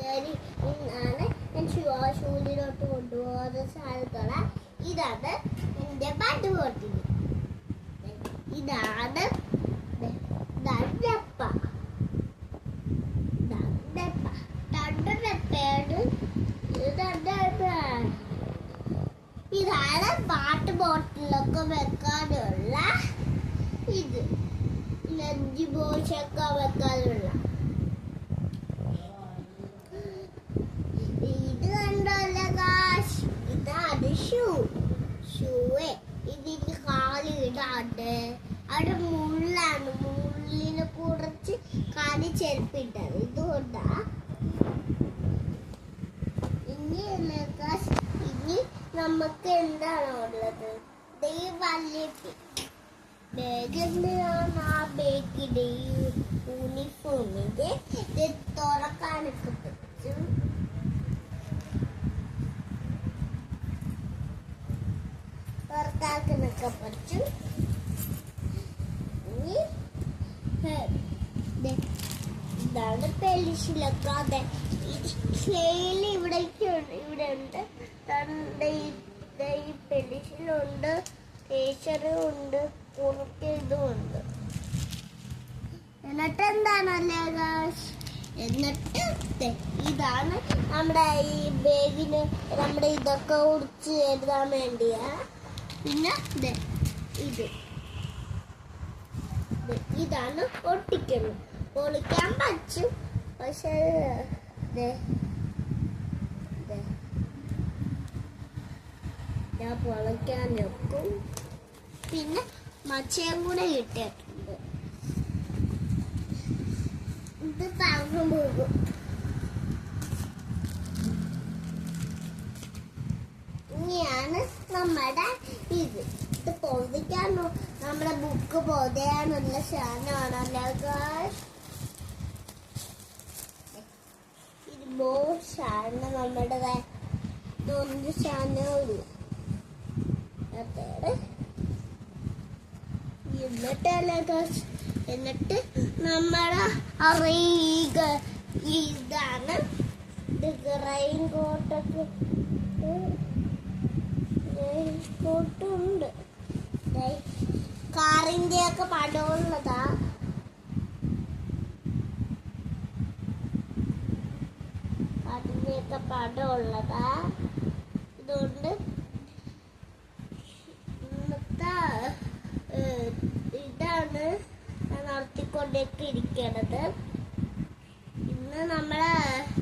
ശരി ഇന്നാണ് ഞാൻ ഷൂലിലോട്ട് കൊണ്ടുപോകുന്ന സാധനത്തോടെ ഇതാണ് എൻ്റെ പണ്ട് ബോട്ടിൽ. ഇതാണ് ഡപ്പ. ഇതാണ് വാട്ടർ ബോട്ടിലൊക്കെ വെക്കാനുള്ള ഇത്, ലഞ്ച് ബോക്സൊക്കെ വെക്കാനുള്ള ഇത് കണ്ടല്ലോ ഗായ്സ്. ഇതാണ് ഷൂവേ. ഇതിന് കാലിടാണ്ട് അവിടെ മുള്ളാണ്, മുള്ളിന് കുറച്ച് കാലി ചെരുപ്പിട്ടത്. ഇതുകൊണ്ടാ ഇനി നമുക്ക് എന്താണ് ഉള്ളത്? വലിയ ബാഗ്. എന്തിനാണ് ആ ബാഗിന്റെ യൂണിഫോമിന്റെ തുറക്കാനൊക്കെ പറ്റും. തുറക്കാനൊക്കെ പറ്റും. ഇതാണ് പെലിശിലൊക്കെ. അതെ, ഇവിടെ ഉണ്ട്. ഈ പെലിശിലുണ്ട്, ടീച്ചറും ഉണ്ട്, കുറച്ച് ഇതുമുണ്ട്. എന്നിട്ട് എന്താണല്ലേ ഗായ്സ്, എന്നിട്ട് ഇതാണ് നമ്മുടെ ഈ ബാഗിന് നമ്മുടെ ഇതൊക്കെ കുറിച്ച് എഴുതാൻ വേണ്ടിയാ. പിന്നെ ഇതാണ് ഒട്ടിക്കുന്നത്. പൊളിക്കാൻ പറ്റും, പക്ഷേ ഞാൻ പൊളിക്കാൻ നോക്കും. പിന്നെ മച്ചയും കൂടെ കിട്ടിയിട്ടുണ്ട്. ഇത് പറഞ്ഞു പോകും. ഇനിയാണ് നമ്മുടെ ഇത് പൊതിക്കാനോ നമ്മുടെ ബുക്ക് പൊതിയാനുള്ള സാധനമാണല്ലോ ഗായ്സ്. ഇത് സാധനം നമ്മുടെ ഇതൊന്നും സാധനമില്ല. എന്നിട്ട് നമ്മളെ ഇതാണ് റെയിൻ കോട്ടൊക്കെ ഉണ്ട്. കാറിന്റെ ഒക്കെ പടമുള്ളതാ. അതിന്റെയൊക്കെ പടമുള്ളതാ. ഇതുകൊണ്ട് ഇതാണ് നടത്തിക്കൊണ്ടൊക്കെ ഇരിക്കണത്. ഇന്ന് നമ്മളെ